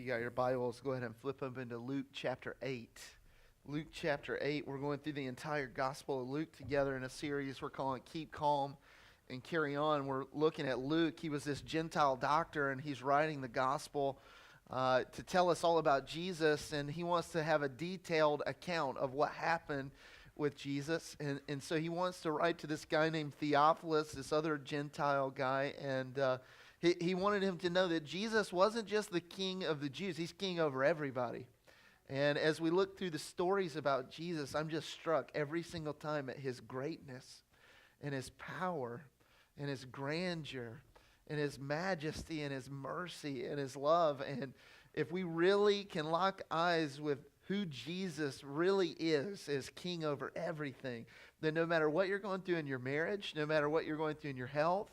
got your Bibles, go ahead and flip them into Luke chapter 8. Luke chapter 8, we're going through the entire Gospel of Luke together in a series we're calling Keep Calm and Carry On. We're looking at Luke. He was this Gentile doctor, and he's writing the Gospel to tell us all about Jesus, and he wants to have a detailed account of what happened with Jesus. And so he wants to write to this guy named Theophilus, this other Gentile guy, and he wanted him to know that Jesus wasn't just the king of the Jews. He's king over everybody. And as we look through the stories about Jesus, I'm just struck every single time at his greatness and his power and his grandeur and his majesty and his mercy and his love. And if we really can lock eyes with who Jesus really is as king over everything, then no matter what you're going through in your marriage, no matter what you're going through in your health,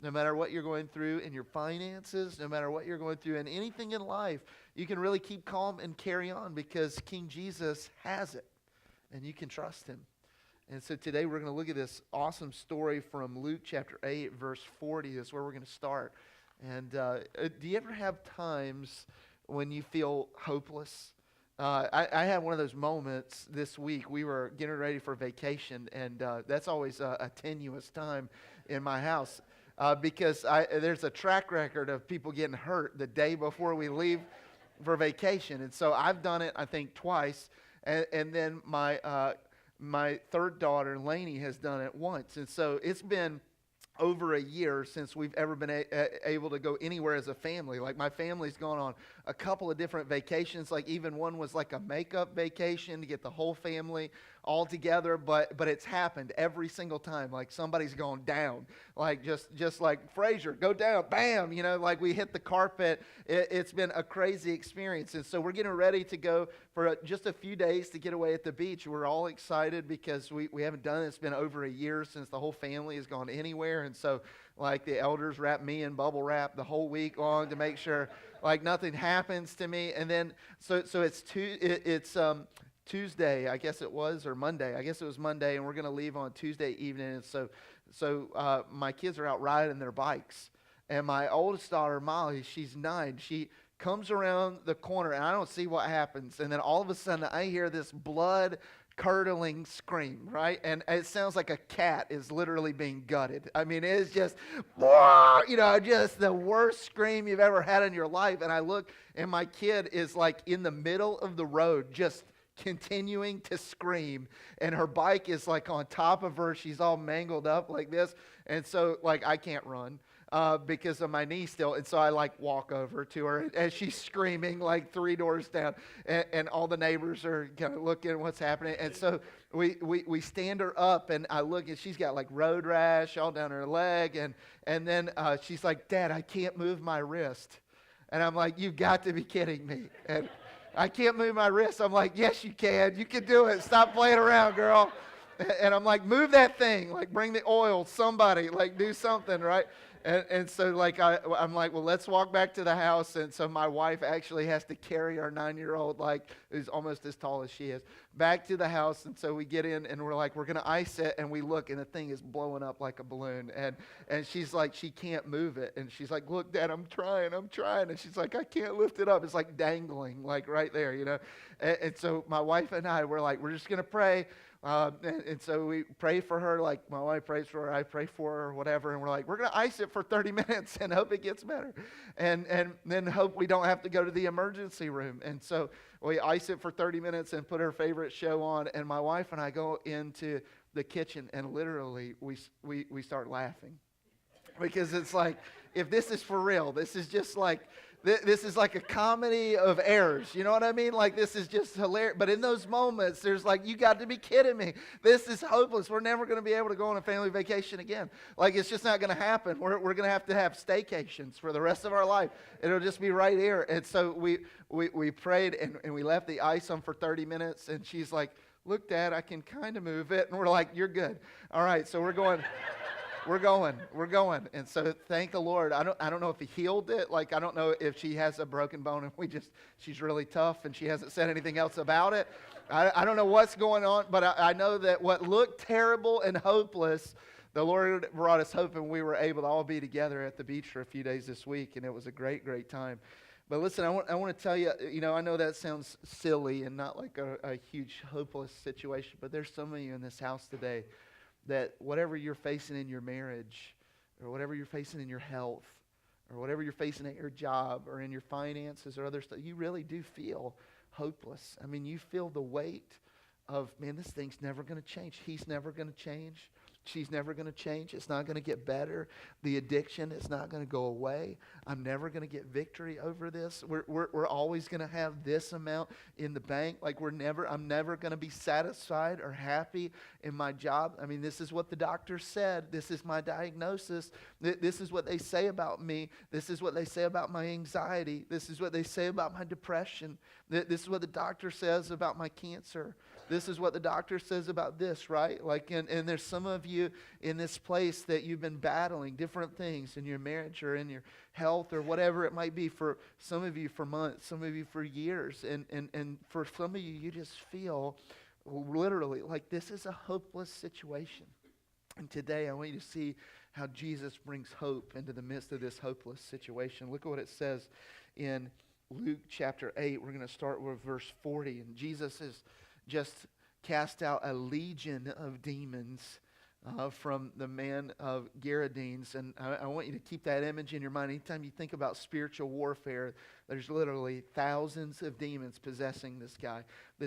no matter what you're going through in your finances, no matter what you're going through in anything in life, you can really keep calm and carry on because King Jesus has it, and you can trust him. And so today we're going to look at this awesome story from Luke chapter 8, verse 40 is where we're going to start. And do you ever have times when you feel hopeless? I had one of those moments this week. We were getting ready for vacation, and that's always a tenuous time in my house. Because there's a track record of people getting hurt the day before we leave for vacation. And so I've done it, I think, twice. And then my third daughter, Lainey, has done it once. And so it's been over a year since we've ever been able to go anywhere as a family. Like, my family's gone on a couple of different vacations. Like, even one was like a makeup vacation to get the whole family all together, but it's happened every single time. Like, somebody's gone down, like just like Frazier, go down, bam, like we hit the carpet. It's been a crazy experience. And so we're getting ready to go for just a few days to get away at the beach. We're all excited because we haven't done it. It's been over a year since the whole family has gone anywhere. And so, like, the elders wrap me in bubble wrap the whole week long to make sure like nothing happens to me. And then so it's Tuesday, I guess it was, or Monday. I guess it was Monday, and we're going to leave on Tuesday evening. And so my kids are out riding their bikes. And my oldest daughter, Molly, she's 9. She comes around the corner, and I don't see what happens. And then all of a sudden, I hear this blood-curdling scream, right? And it sounds like a cat is literally being gutted. I mean, it's just, just the worst scream you've ever had in your life. And I look, and my kid is like in the middle of the road, just continuing to scream, and her bike is like on top of her. She's all mangled up like this, and so like I can't run because of my knee still, and so I like walk over to her as she's screaming like 3 doors down, and all the neighbors are kind of looking at what's happening. And so we stand her up, and I look, and she's got like road rash all down her leg, and then she's like, "Dad, I can't move my wrist," and I'm like, "You've got to be kidding me!" And I can't move my wrist. I'm like, "Yes, you can. You can do it. Stop playing around, girl." And I'm like, "Move that thing. Like, bring the oil. Somebody, like, do something, right?" And so, like, I'm like, "Well, let's walk back to the house." And so my wife actually has to carry our 9-year-old, like, who's almost as tall as she is, back to the house. And so we get in, and we're like, we're going to ice it. And we look, and the thing is blowing up like a balloon. And she's like, she can't move it. And she's like, "Look, Dad, I'm trying. And she's like, "I can't lift it up." It's like dangling, like right there, And so my wife and I were like, we're just going to pray. And so we pray for her, like my wife prays for her, I pray for her, whatever. And we're like, we're going to ice it for 30 minutes and hope it gets better. And then hope we don't have to go to the emergency room. And so we ice it for 30 minutes and put her favorite show on. And my wife and I go into the kitchen, and literally we start laughing. Because it's like, if this is for real, this is just like, this is like a comedy of errors. You know what I mean? Like, this is just hilarious. But in those moments, there's like, you got to be kidding me. This is hopeless. We're never going to be able to go on a family vacation again. Like, it's just not going to happen. We're going to have staycations for the rest of our life. It'll just be right here. And so we prayed, and we left the ice on for 30 minutes. And she's like, "Look, Dad, I can kind of move it." And we're like, "You're good." All right, so we're going. We're going. And so thank the Lord. I don't know if he healed it. Like, I don't know if she has a broken bone and she's really tough and she hasn't said anything else about it. I don't know what's going on, but I know that what looked terrible and hopeless, the Lord brought us hope, and we were able to all be together at the beach for a few days this week, and it was a great, great time. But listen, I want to tell you, I know that sounds silly and not like a huge hopeless situation, but there's some of you in this house today that whatever you're facing in your marriage, or whatever you're facing in your health, or whatever you're facing at your job or in your finances or other stuff, you really do feel hopeless. I mean, you feel the weight of, man, this thing's never going to change. He's never going to change. She's never going to change. It's not going to get better. The addiction is not going to go away. I'm never going to get victory over this. We're always going to have this amount in the bank. Like I'm never going to be satisfied or happy in my job. I mean, this is what the doctor said. This is my diagnosis. This is what they say about me. This is what they say about my anxiety. This is what they say about my depression. This is what the doctor says about my cancer. This is what the doctor says about this, right? Like, and there's some of you in this place that you've been battling different things in your marriage or in your health or whatever it might be, for some of you for months, some of you for years. And for some of you, you just feel literally like this is a hopeless situation. And today I want you to see how Jesus brings hope into the midst of this hopeless situation. Look at what it says in Luke chapter 8. We're going to start with verse 40. And Jesus has just cast out a legion of demons from the man of Gerasenes. And I want you to keep that image in your mind. Anytime you think about spiritual warfare, there's literally thousands of demons possessing this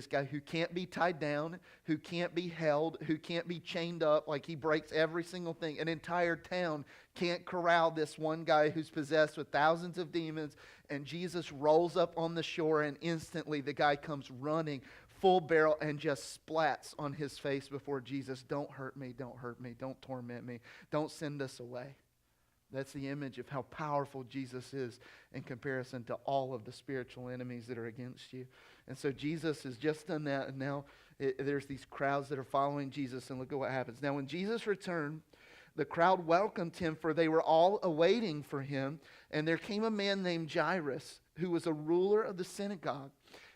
guy who can't be tied down, who can't be held, who can't be chained up. Like, he breaks every single thing. An entire town can't corral this one guy who's possessed with thousands of demons. And Jesus rolls up on the shore, and instantly the guy comes running full barrel and just splats on his face before Jesus. Don't hurt me, don't hurt me, don't torment me, don't send us away. That's the image of how powerful Jesus is in comparison to all of the spiritual enemies that are against you. And so Jesus has just done that, and now there's these crowds that are following Jesus, and look at what happens. Now when Jesus returned, the crowd welcomed him, for they were all awaiting for him. And there came a man named Jairus, who was a ruler of the synagogue.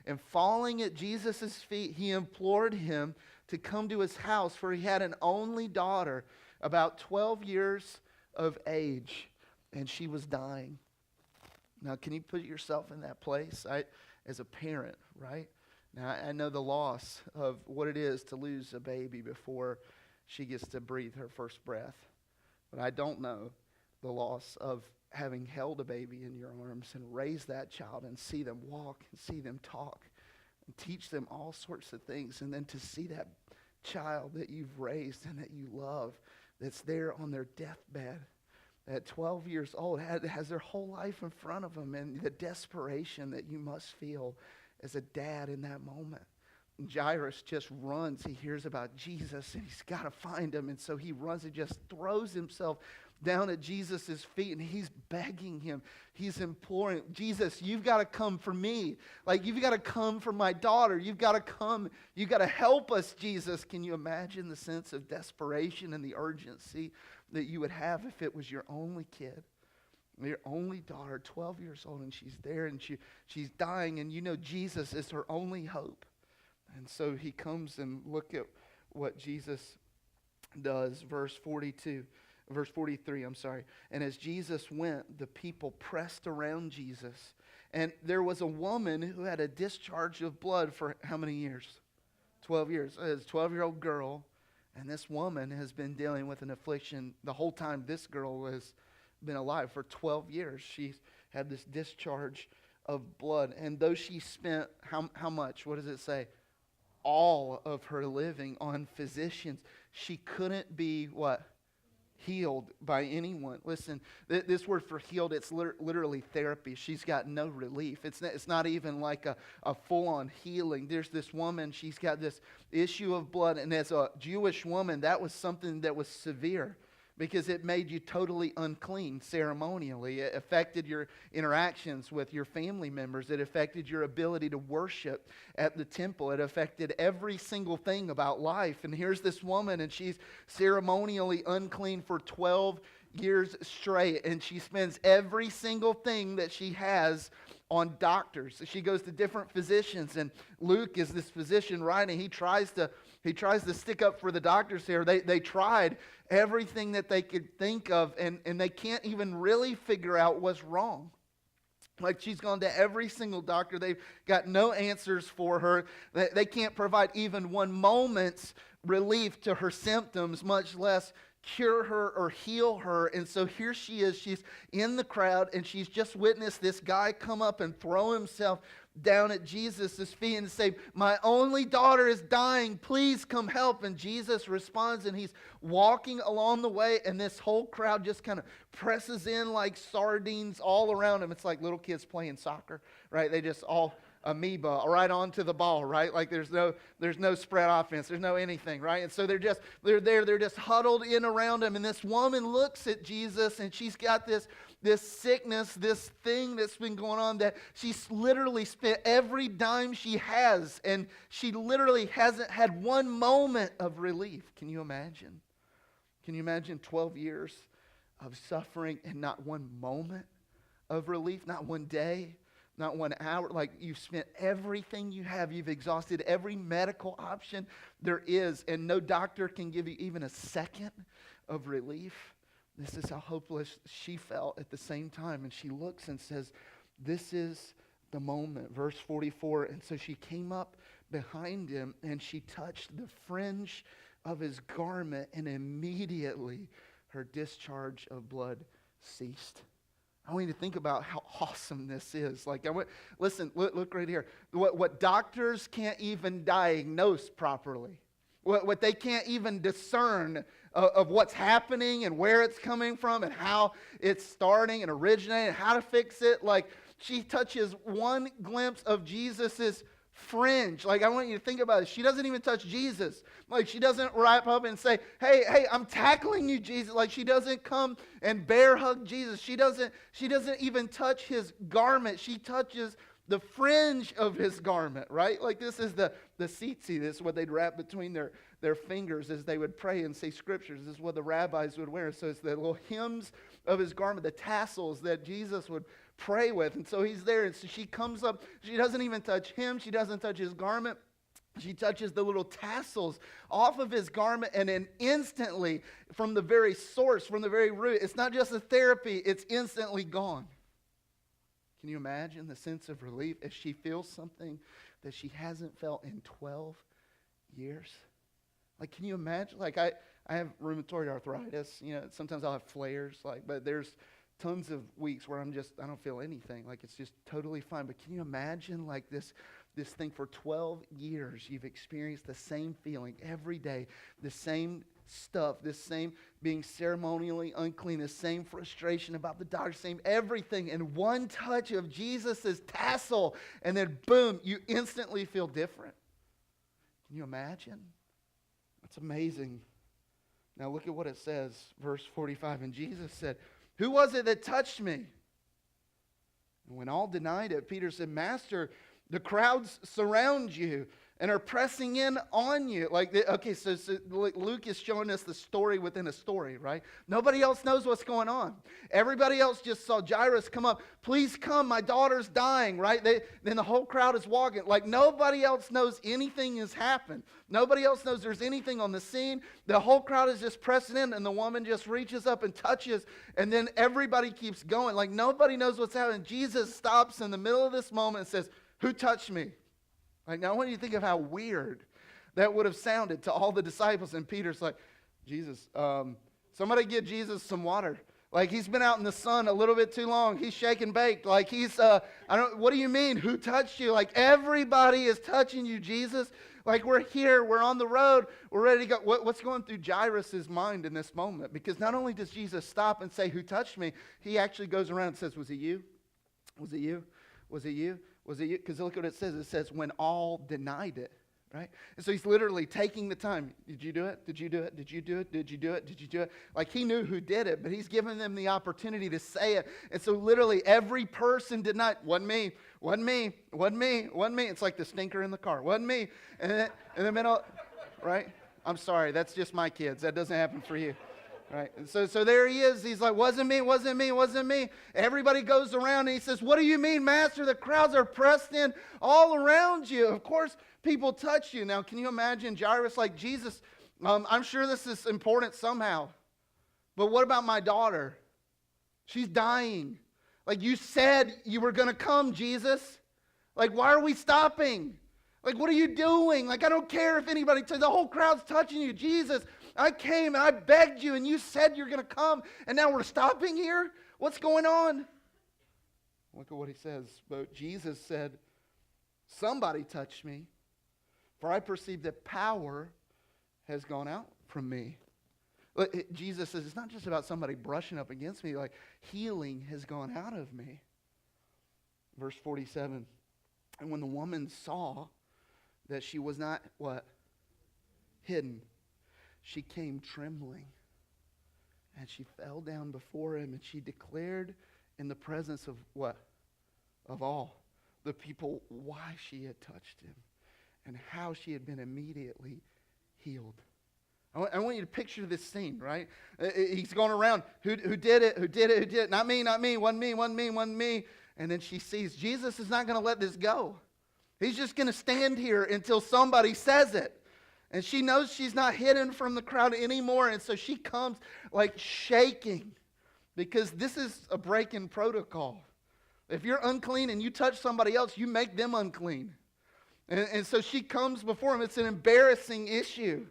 And falling at Jesus' feet, he implored him to come to his house, for he had an only daughter, about 12 years of age, and she was dying. Now, can you put yourself in that place? As a parent, right? Now, I know the loss of what it is to lose a baby before she gets to breathe her first breath. But I don't know the loss of having held a baby in your arms and raised that child and see them walk and see them talk and teach them all sorts of things, and then to see that child that you've raised and that you love that's there on their deathbed at 12 years old, has their whole life in front of them, and the desperation that you must feel as a dad in that moment. And Jairus just runs. He hears about Jesus, and he's got to find him, and so he runs and just throws himself down at Jesus' feet, and he's begging him. He's imploring, Jesus, you've got to come for me. Like, you've got to come for my daughter. You've got to come. You've got to help us, Jesus. Can you imagine the sense of desperation and the urgency that you would have if it was your only kid, your only daughter, 12 years old, and she's there, and she's dying, and you know Jesus is her only hope. And so he comes, and look at what Jesus does. Verse 43, And as Jesus went, the people pressed around Jesus. And there was a woman who had a discharge of blood for how many years? 12 years. It's a 12-year-old girl. And this woman has been dealing with an affliction the whole time this girl has been alive. For 12 years, she's had this discharge of blood. And though she spent, how much? What does it say? All of her living on physicians, she couldn't be what? Healed by anyone. Listen, this word for healed, it's literally therapy. She's got no relief. It's not even like a full-on healing. There's this woman, she's got this issue of blood, and as a Jewish woman, that was something that was severe, because it made you totally unclean ceremonially. It affected your interactions with your family members. It affected your ability to worship at the temple. It affected every single thing about life. And here's this woman, and she's ceremonially unclean for 12 years straight, and she spends every single thing that she has on doctors. She goes to different physicians, and Luke is this physician writing. He tries to stick up for the doctors here. They tried everything that they could think of, and they can't even really figure out what's wrong. Like she's gone to every single doctor. They've got no answers for her. They can't provide even one moment's relief to her symptoms, much less cure her or heal her. And so here she is. She's in the crowd, and she's just witnessed this guy come up and throw himself down at Jesus' feet and say, "My only daughter is dying. Please come help." And Jesus responds, and he's walking along the way, and this whole crowd just kind of presses in like sardines all around him. It's like little kids playing soccer, right? They just all amoeba right onto the ball, right? Like there's no spread offense, there's no anything, right? And so they're just huddled in around him. And this woman looks at Jesus, and she's got this sickness, this thing that's been going on, that she's literally spent every dime she has, and she literally hasn't had one moment of relief. Can you imagine? Can you imagine 12 years of suffering and not one moment of relief? Not one day, not 1 hour. Like, you've spent everything you have. You've exhausted every medical option there is, and no doctor can give you even a second of relief. This is how hopeless she felt at the same time. And she looks and says, "This is the moment." Verse 44, and so she came up behind him, and she touched the fringe of his garment, and immediately her discharge of blood ceased. I want you to think about how awesome this is. Like, listen, look right here. What doctors can't even diagnose properly, what they can't even discern of what's happening and where it's coming from and how it's starting and originating and how to fix it. Like, she touches one glimpse of Jesus's fringe. Like, I want you to think about it. She doesn't even touch Jesus. Like, she doesn't wrap up and say, hey, I'm tackling you, Jesus. Like, she doesn't come and bear hug Jesus. She doesn't even touch his garment. She touches the fringe of his garment, right? Like, this is the tzitzit. This is what they'd wrap between their fingers as they would pray and say scriptures. This is what the rabbis would wear. So it's the little hems of his garment, the tassels that Jesus would pray with. And so he's there, and so she comes up. She doesn't even touch him. She doesn't touch his garment. She touches the little tassels off of his garment, and then instantly, from the very source, from the very root, it's not just a therapy, it's instantly gone. Can you imagine the sense of relief as she feels something that she hasn't felt in 12 years? Like, can you imagine? Like, I have rheumatoid arthritis. You know, sometimes I'll have flares. Like, but there's tons of weeks where I don't feel anything. Like, it's just totally fine. But can you imagine, like, this thing for 12 years, you've experienced the same feeling every day, the same stuff, this same being ceremonially unclean, the same frustration about the doctor, same everything, and one touch of Jesus's tassel, and then boom, you instantly feel different. Can you imagine? That's amazing. Now look at what it says, verse 45. And Jesus said, "Who was it that touched me?" And when all denied it, Peter said, "Master, the crowds surround you and are pressing in on you." Like, okay, so Luke is showing us the story within a story, right? Nobody else knows what's going on. Everybody else just saw Jairus come up. "Please come, my daughter's dying," right? Then the whole crowd is walking. Like, nobody else knows anything has happened. Nobody else knows there's anything on the scene. The whole crowd is just pressing in, and the woman just reaches up and touches, and then everybody keeps going. Like, nobody knows what's happening. Jesus stops in the middle of this moment and says, "Who touched me?" Like, now when you think of how weird that would have sounded to all the disciples, and Peter's like, "Jesus, somebody get Jesus some water. Like, he's been out in the sun a little bit too long. He's shake and baked. Like, what do you mean? Who touched you? Like, everybody is touching you, Jesus. Like, we're here, we're on the road, we're ready to go." What's going through Jairus' mind in this moment? Because not only does Jesus stop and say, "Who touched me?" he actually goes around and says, "Was it you? Was it you? Was it you? Was it you?" Because look what it says. It says, "when all denied it," right? And so he's literally taking the time. "Did you do it? Did you do it? Did you do it? Did you do it? Did you do it?" Like, he knew who did it, but he's giving them the opportunity to say it. And so literally every person denied. "Wasn't me, wasn't me, wasn't me, wasn't me." It's like the stinker in the car. "Wasn't me." And then in the middle, right? I'm sorry, that's just my kids. That doesn't happen for you. Right? And so there he is. He's like, "Wasn't me, wasn't me, wasn't me." Everybody goes around and he says, "What do you mean, Master? The crowds are pressed in all around you. Of course, people touch you." Now, can you imagine Jairus like, "Jesus, I'm sure this is important somehow, but what about my daughter? She's dying. Like, you said you were going to come, Jesus. Like, why are we stopping? Like, what are you doing? Like, I don't care if anybody, the whole crowd's touching you. Jesus, I came and I begged you and you said you're going to come and now we're stopping here? What's going on? Look at what he says. But Jesus said, somebody touched me, for I perceive that power has gone out from me. Jesus says, it's not just about somebody brushing up against me. Like, healing has gone out of me. Verse 47. And when the woman saw that she was not, what? Hidden. She came trembling. And she fell down before him. And she declared in the presence of what? Of all the people, why she had touched him. And how she had been immediately healed. I want you to picture this scene, right? He's going around. Who did it? Who did it? Who did it? Not me, not me. One me, one me, one me. And then she sees Jesus is not going to let this go. He's just going to stand here until somebody says it. And she knows she's not hidden from the crowd anymore. And so she comes like shaking. Because this is a break in protocol. If you're unclean and you touch somebody else, you make them unclean. And so she comes before him. It's an embarrassing issue.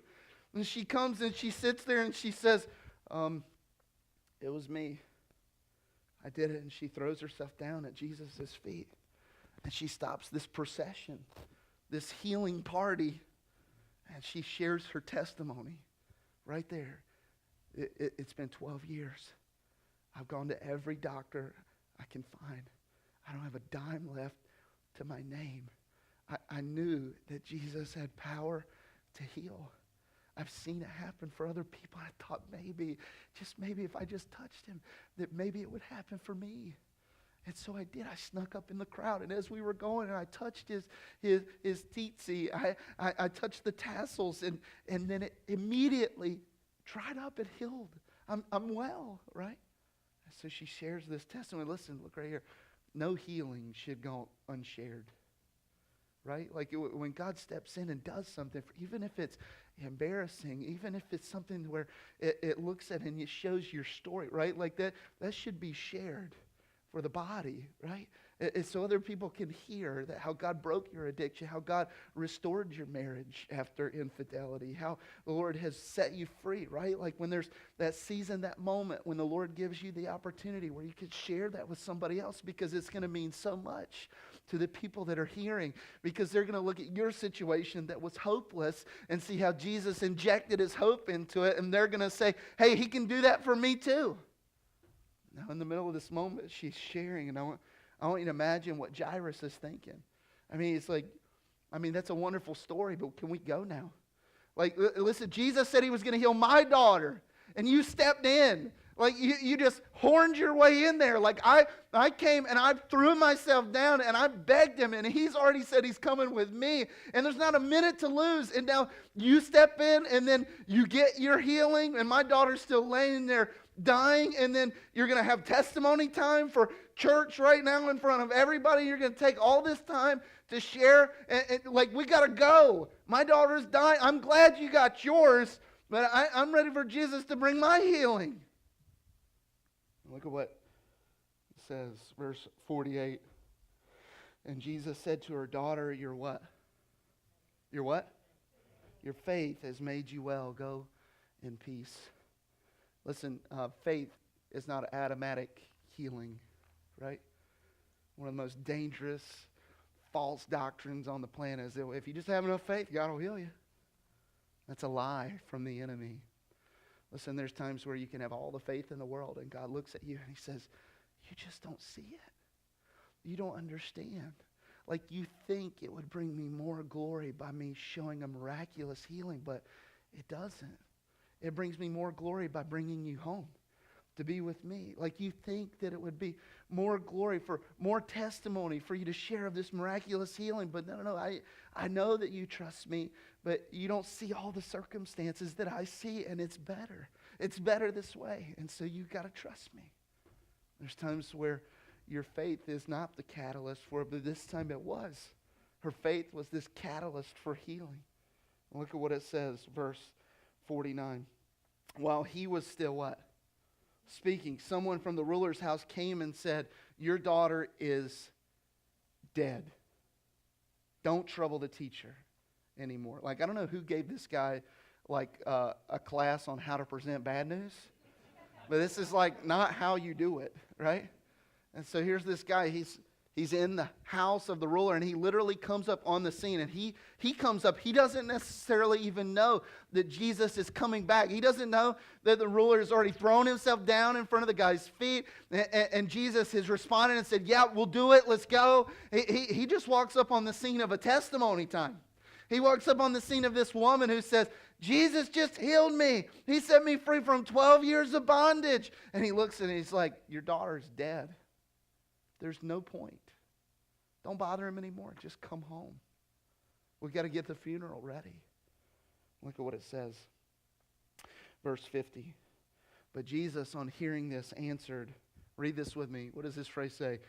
And she comes and she sits there and she says, it was me. I did it. And she throws herself down at Jesus' feet. And she stops this procession, this healing party. And she shares her testimony right there. It's been 12 years. I've gone to every doctor I can find. I don't have a dime left to my name. I knew that Jesus had power to heal. I've seen it happen for other people. I thought maybe if I just touched him, that maybe it would happen for me. And so I did. I snuck up in the crowd. And as we were going, and I touched his tsitsi, I touched the tassels, and then it immediately dried up and healed. I'm well, right? And so she shares this testimony. Listen, look right here. No healing should go unshared. Right? Like when God steps in and does something, even if it's embarrassing, even if it's something where it looks at and it shows your story, right? Like that should be shared for the body, right? So other people can hear that how God broke your addiction, how God restored your marriage after infidelity, how the Lord has set you free, right? Like when there's that season, that moment when the Lord gives you the opportunity where you can share that with somebody else, because it's going to mean so much to the people that are hearing, because they're going to look at your situation that was hopeless and see how Jesus injected his hope into it, and they're going to say, hey, he can do that for me too. Now in the middle of this moment, she's sharing, and I want you to imagine what Jairus is thinking. It's like, that's a wonderful story, but can we go now? Like, listen, Jesus said he was going to heal my daughter, and you stepped in. Like, you just horned your way in there. Like, I came and I threw myself down and I begged him, and he's already said he's coming with me, and there's not a minute to lose. And now you step in, and then you get your healing, and my daughter's still laying there dying, and then you're going to have testimony time for church right now in front of everybody. You're going to take all this time to share, and like, we got to go. My daughter's dying. I'm glad you got yours, but I'm ready for Jesus to bring my healing. Look at what it says, verse 48. And Jesus said to her, daughter, your what? Your what? Your faith has made you well. Go in peace. Listen, faith is not automatic healing, right? One of the most dangerous false doctrines on the planet is that if you just have enough faith, God will heal you. That's a lie from the enemy. Listen, there's times where you can have all the faith in the world, and God looks at you and he says, you just don't see it. You don't understand. Like, you think it would bring me more glory by me showing a miraculous healing, but it doesn't. It brings me more glory by bringing you home to be with me. Like, you think that it would be more glory, for more testimony for you to share of this miraculous healing, but no. I know that you trust me, but you don't see all the circumstances that I see, and it's better. It's better this way, and so you've got to trust me. There's times where your faith is not the catalyst for it, but this time it was. Her faith was this catalyst for healing. Look at what it says, verse 49. While he was still what? speaking, someone from the ruler's house came and said, "Your daughter is dead. Don't trouble the teacher anymore." Like, I don't know who gave this guy like a class on how to present bad news, but this is like not how you do it, right? And so here's this guy. He's in the house of the ruler, and he literally comes up on the scene. And he comes up. He doesn't necessarily even know that Jesus is coming back. He doesn't know that the ruler has already thrown himself down in front of the guy's feet. And Jesus has responded and said, "Yeah, we'll do it. Let's go." He just walks up on the scene of a testimony time. He walks up on the scene of this woman who says, "Jesus just healed me. He set me free from 12 years of bondage." And he looks and he's like, "Your daughter's dead. There's no point. Don't bother him anymore. Just come home. We've got to get the funeral ready." Look at what it says. Verse 50. But Jesus, on hearing this, answered. Read this with me. What does this phrase say?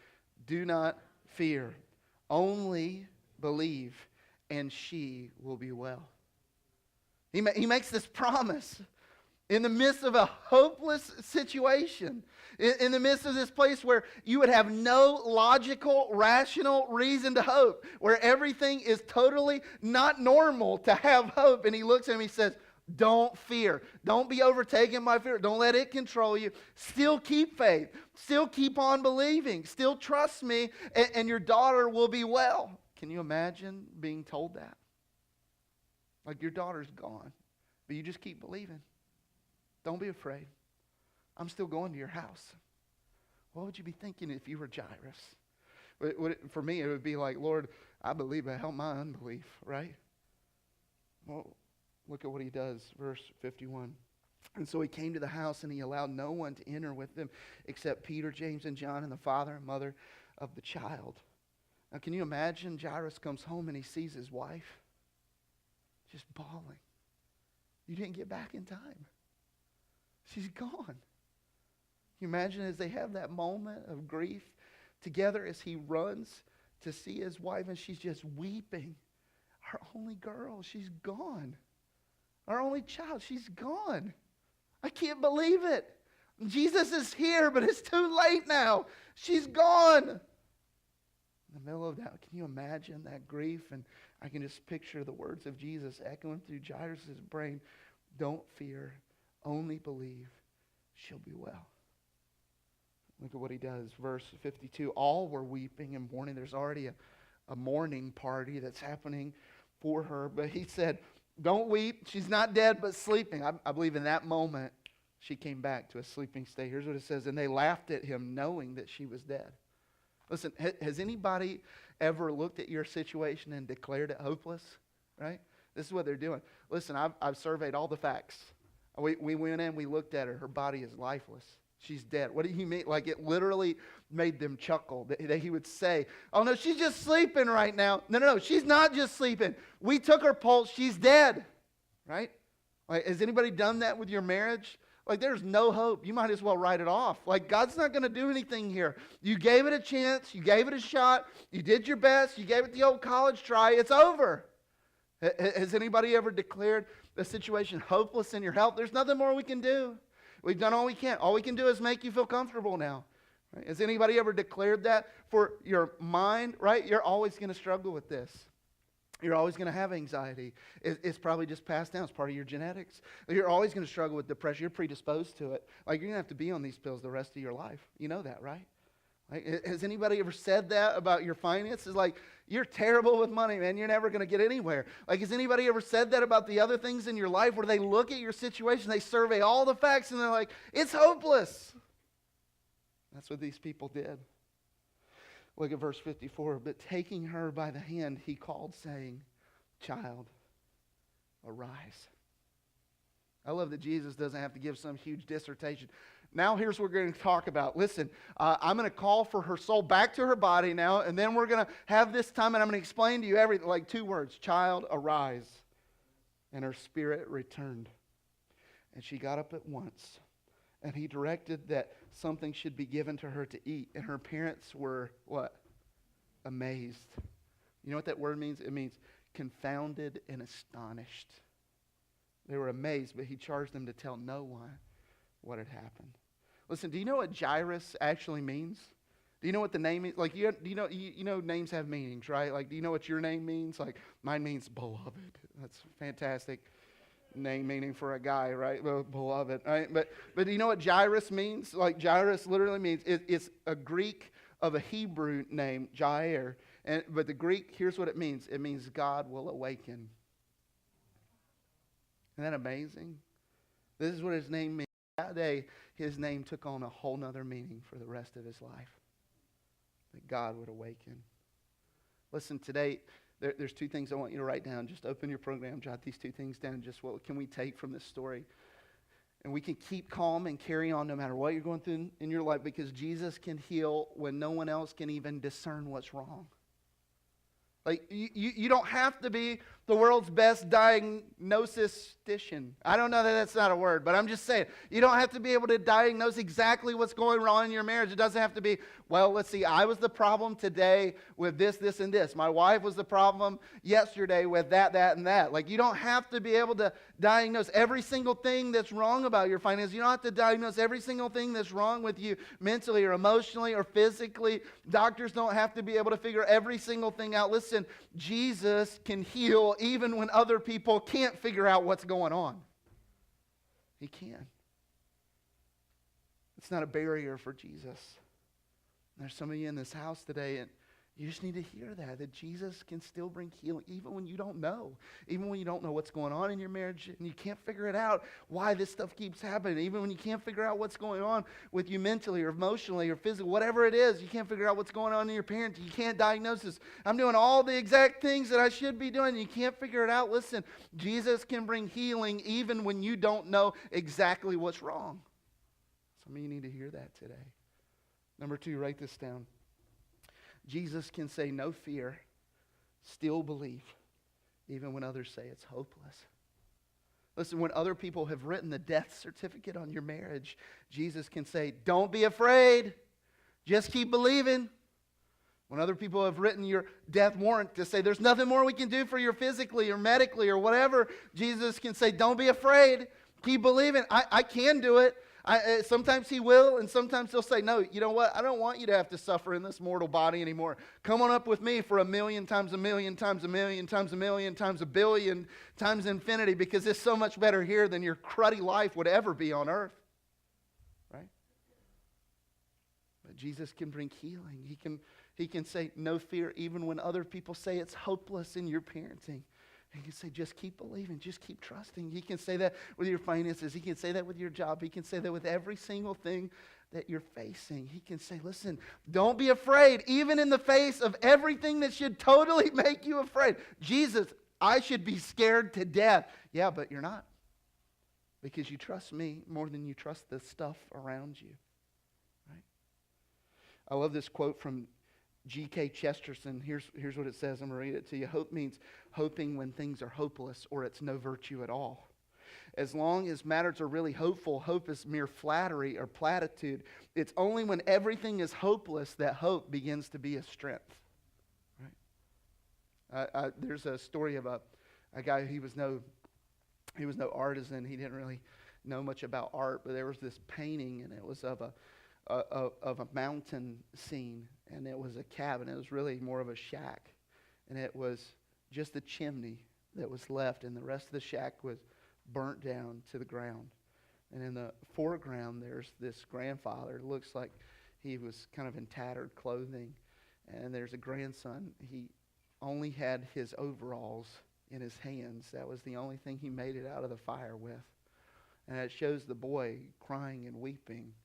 "Do not fear. Only believe, and she will be well." He makes this promise in the midst of a hopeless situation, in the midst of this place where you would have no logical, rational reason to hope, where everything is totally not normal to have hope. And he looks at him and he says, "Don't fear. Don't be overtaken by fear. Don't let it control you. Still keep faith. Still keep on believing. Still trust me, and your daughter will be well." Can you imagine being told that? Like, your daughter's gone, but you just keep believing. Don't be afraid. I'm still going to your house. What would you be thinking if you were Jairus? For me, it would be like, "Lord, I believe, but help my unbelief," right? Well, look at what he does. Verse 51. And so he came to the house, and he allowed no one to enter with them except Peter, James, and John, and the father and mother of the child. Now, can you imagine? Jairus comes home and he sees his wife just bawling. "You didn't get back in time. She's gone." Can you imagine as they have that moment of grief together as he runs to see his wife and she's just weeping? Our only girl, she's gone. Our only child, she's gone. I can't believe it. Jesus is here, but it's too late now. She's gone. In the middle of that, can you imagine that grief? And I can just picture the words of Jesus echoing through Jairus' brain. "Don't fear. Only believe. She'll be well." Look at what he does. Verse 52. All were weeping and mourning. There's already a mourning party that's happening for her. But he said, "Don't weep. She's not dead, but sleeping." I believe in that moment, she came back to a sleeping state. Here's what it says. And they laughed at him, knowing that she was dead. Listen, has anybody ever looked at your situation and declared it hopeless? Right? This is what they're doing. Listen, I've surveyed all the facts. We went in, we looked at her. Her body is lifeless. She's dead. What do you mean? Like, it literally made them chuckle. That he would say, "Oh, no, she's just sleeping right now." No, she's not just sleeping. We took her pulse. She's dead. Right? Like, has anybody done that with your marriage? Like, there's no hope. You might as well write it off. Like, God's not going to do anything here. You gave it a chance. You gave it a shot. You did your best. You gave it the old college try. It's over. Has anybody ever declared the situation hopeless in your health? There's nothing more we can do. We've done all we can. All we can do is make you feel comfortable now. Right? Has anybody ever declared that for your mind? Right? You're always going to struggle with this. You're always going to have anxiety. It's probably just passed down. It's part of your genetics. You're always going to struggle with depression. You're predisposed to it. Like, you're going to have to be on these pills the rest of your life. You know that, right? Like, has anybody ever said that about your finances? Like, "You're terrible with money, man. You're never going to get anywhere." Like, has anybody ever said that about the other things in your life where they look at your situation, they survey all the facts, and they're like, "It's hopeless." That's what these people did. Look at verse 54. But taking her by the hand, he called, saying, "Child, arise." I love that Jesus doesn't have to give some huge dissertation. Now here's what we're going to talk about. Listen, I'm going to call for her soul back to her body now, and then we're going to have this time, and I'm going to explain to you everything, like 2 words. "Child, arise." And her spirit returned. And she got up at once. And he directed that something should be given to her to eat. And her parents were, what? Amazed. You know what that word means? It means confounded and astonished. They were amazed, but he charged them to tell no one what had happened. Listen, do you know what Jairus actually means? Do you know what the name is? Like, you know names have meanings, right? Like, do you know what your name means? Like, mine means beloved. That's fantastic name meaning for a guy, right? Well, beloved, right? But do you know what Jairus means? Like, Jairus literally means, it's a Greek of a Hebrew name, Jair. But the Greek, here's what it means. It means God will awaken. Isn't that amazing? This is what his name means. That day, his name took on a whole nother meaning for the rest of his life. That God would awaken. Listen, today, there's two things I want you to write down. Just open your program, jot these two things down. Just what can we take from this story? And we can keep calm and carry on no matter what you're going through in your life, because Jesus can heal when no one else can even discern what's wrong. Like, you don't have to be the world's best diagnostician. I don't know that that's not a word, but I'm just saying. You don't have to be able to diagnose exactly what's going wrong in your marriage. It doesn't have to be, well, let's see, I was the problem today with this, this, and this. My wife was the problem yesterday with that, and that. Like, you don't have to be able to diagnose every single thing that's wrong about your finances. You don't have to diagnose every single thing that's wrong with you mentally or emotionally or physically. Doctors don't have to be able to figure every single thing out. Listen, Jesus can heal even when other people can't figure out what's going on. He can. It's not a barrier for Jesus. There's some of you in this house today, and you just need to hear that Jesus can still bring healing even when you don't know. Even when you don't know what's going on in your marriage and you can't figure it out, why this stuff keeps happening. Even when you can't figure out what's going on with you mentally or emotionally or physically, whatever it is, you can't figure out what's going on in your parenting. You can't diagnose this. I'm doing all the exact things that I should be doing. You can't figure it out. Listen, Jesus can bring healing even when you don't know exactly what's wrong. Some of you need to hear that today. Number 2, write this down. Jesus can say, no fear, still believe, even when others say it's hopeless. Listen, when other people have written the death certificate on your marriage, Jesus can say, don't be afraid, just keep believing. When other people have written your death warrant to say there's nothing more we can do for you physically or medically or whatever, Jesus can say, don't be afraid, keep believing. I can do it. Sometimes he will, and sometimes he'll say, no, you know what? I don't want you to have to suffer in this mortal body anymore. Come on up with me for 1,000,000 times 1,000,000 times 1,000,000 times 1,000,000 times 1,000,000,000 times infinity, because it's so much better here than your cruddy life would ever be on earth. Right? But Jesus can bring healing. He can say, no fear, even when other people say it's hopeless in your parenting. He can say, just keep believing, just keep trusting. He can say that with your finances. He can say that with your job. He can say that with every single thing that you're facing. He can say, listen, don't be afraid, even in the face of everything that should totally make you afraid. Jesus, I should be scared to death. Yeah, but you're not, because you trust me more than you trust the stuff around you. Right? I love this quote from G.K. Chesterton. Here's what it says. I'm going to read it to you. Hope means hoping when things are hopeless or it's no virtue at all. As long as matters are really hopeful, hope is mere flattery or platitude. It's only when everything is hopeless that hope begins to be a strength. Right? There's a story of a guy. He was no artisan. He didn't really know much about art, but there was this painting, and it was of a mountain scene, and it was a cabin. It was really more of a shack, and it was just a chimney that was left, and the rest of the shack was burnt down to the ground. And in the foreground, there's this grandfather. It looks like he was kind of in tattered clothing, and there's a grandson. He only had his overalls in his hands. That was the only thing he made it out of the fire with. And it shows the boy crying and weeping.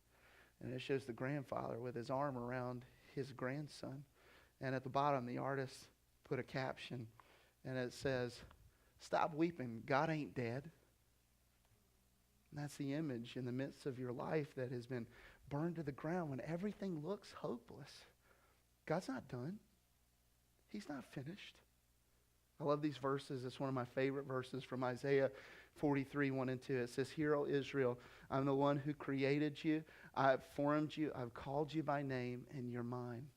And it shows the grandfather with his arm around his grandson. And at the bottom, the artist put a caption, and it says, "Stop weeping, God ain't dead." And that's the image in the midst of your life that has been burned to the ground when everything looks hopeless. God's not done. He's not finished. I love these verses. It's one of my favorite verses from Isaiah 43, 1 and 2. It says, "Hear, O Israel, I'm the one who created you. I've formed you. I've called you by name, and you're mine.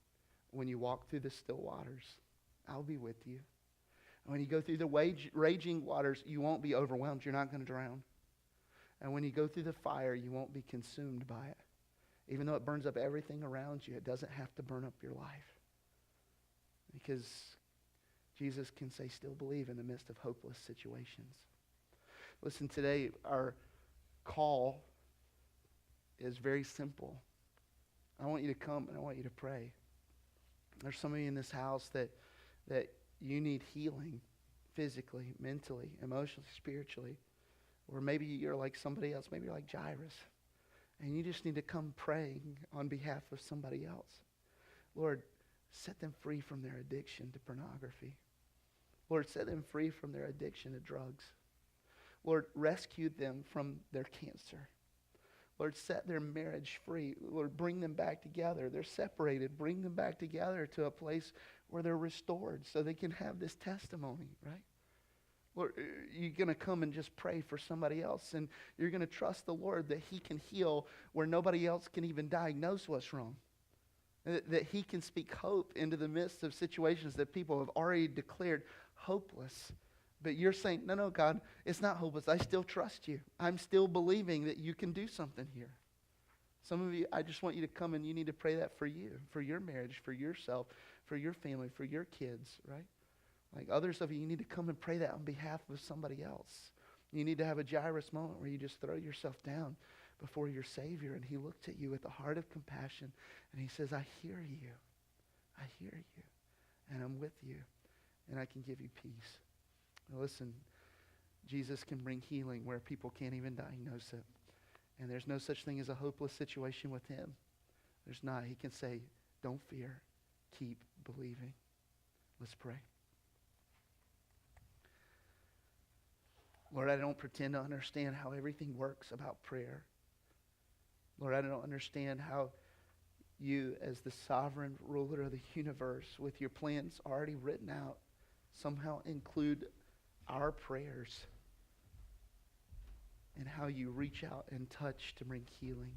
When you walk through the still waters, I'll be with you. And when you go through the raging waters, you won't be overwhelmed. You're not going to drown. And when you go through the fire, you won't be consumed by it. Even though it burns up everything around you, it doesn't have to burn up your life. Because Jesus can say, still believe in the midst of hopeless situations. Listen, today our call is very simple. I want you to come and I want you to pray. There's some of you in this house that you need healing physically, mentally, emotionally, spiritually. Or maybe you're like somebody else. Maybe you're like Jairus. And you just need to come praying on behalf of somebody else. Lord, set them free from their addiction to pornography. Lord, set them free from their addiction to drugs. Lord, rescue them from their cancer. Lord, set their marriage free. Lord, bring them back together. They're separated. Bring them back together to a place where they're restored so they can have this testimony, right? Lord, you're going to come and just pray for somebody else, and you're going to trust the Lord that he can heal where nobody else can even diagnose what's wrong. That he can speak hope into the midst of situations that people have already declared hopeless. But you're saying, no, God, it's not hopeless. I still trust you. I'm still believing that you can do something here. Some of you, I just want you to come and you need to pray that for you, for your marriage, for yourself, for your family, for your kids, right? Like others of you, you need to come and pray that on behalf of somebody else. You need to have a Jairus moment where you just throw yourself down before your Savior, and he looks at you with a heart of compassion, and he says, I hear you. I hear you, and I'm with you, and I can give you peace. Now listen, Jesus can bring healing where people can't even diagnose it. And there's no such thing as a hopeless situation with him. There's not. He can say, don't fear. Keep believing. Let's pray. Lord, I don't pretend to understand how everything works about prayer. Lord, I don't understand how you, as the sovereign ruler of the universe, with your plans already written out, somehow include our prayers, and how you reach out and touch to bring healing.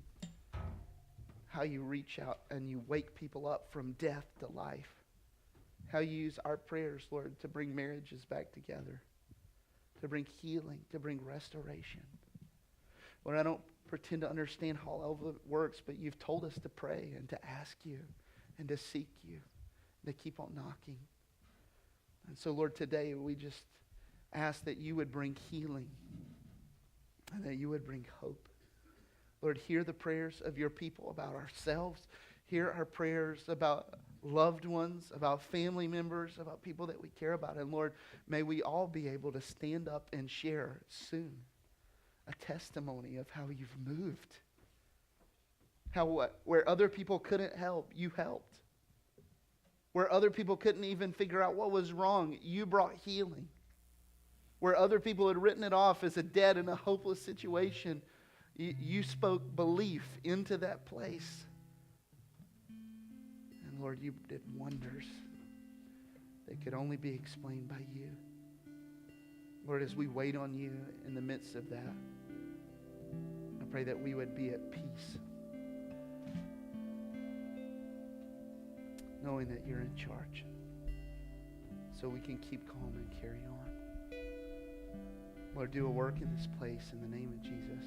How you reach out and you wake people up from death to life. How you use our prayers, Lord, to bring marriages back together, to bring healing, to bring restoration. Lord, I don't pretend to understand how all of it works, but you've told us to pray and to ask you and to seek you, and to keep on knocking. And so, Lord, today we just ask that you would bring healing and that you would bring hope. Lord, hear the prayers of your people about ourselves. Hear our prayers about loved ones, about family members, about people that we care about. And Lord, may we all be able to stand up and share soon a testimony of how you've moved. How where other people couldn't help, you helped. Where other people couldn't even figure out what was wrong, you brought healing. Where other people had written it off as a dead and a hopeless situation, you spoke belief into that place. And Lord, you did wonders that could only be explained by you. Lord, as we wait on you in the midst of that, I pray that we would be at peace, knowing that you're in charge, so we can keep calm and carry on. Lord, do a work in this place in the name of Jesus.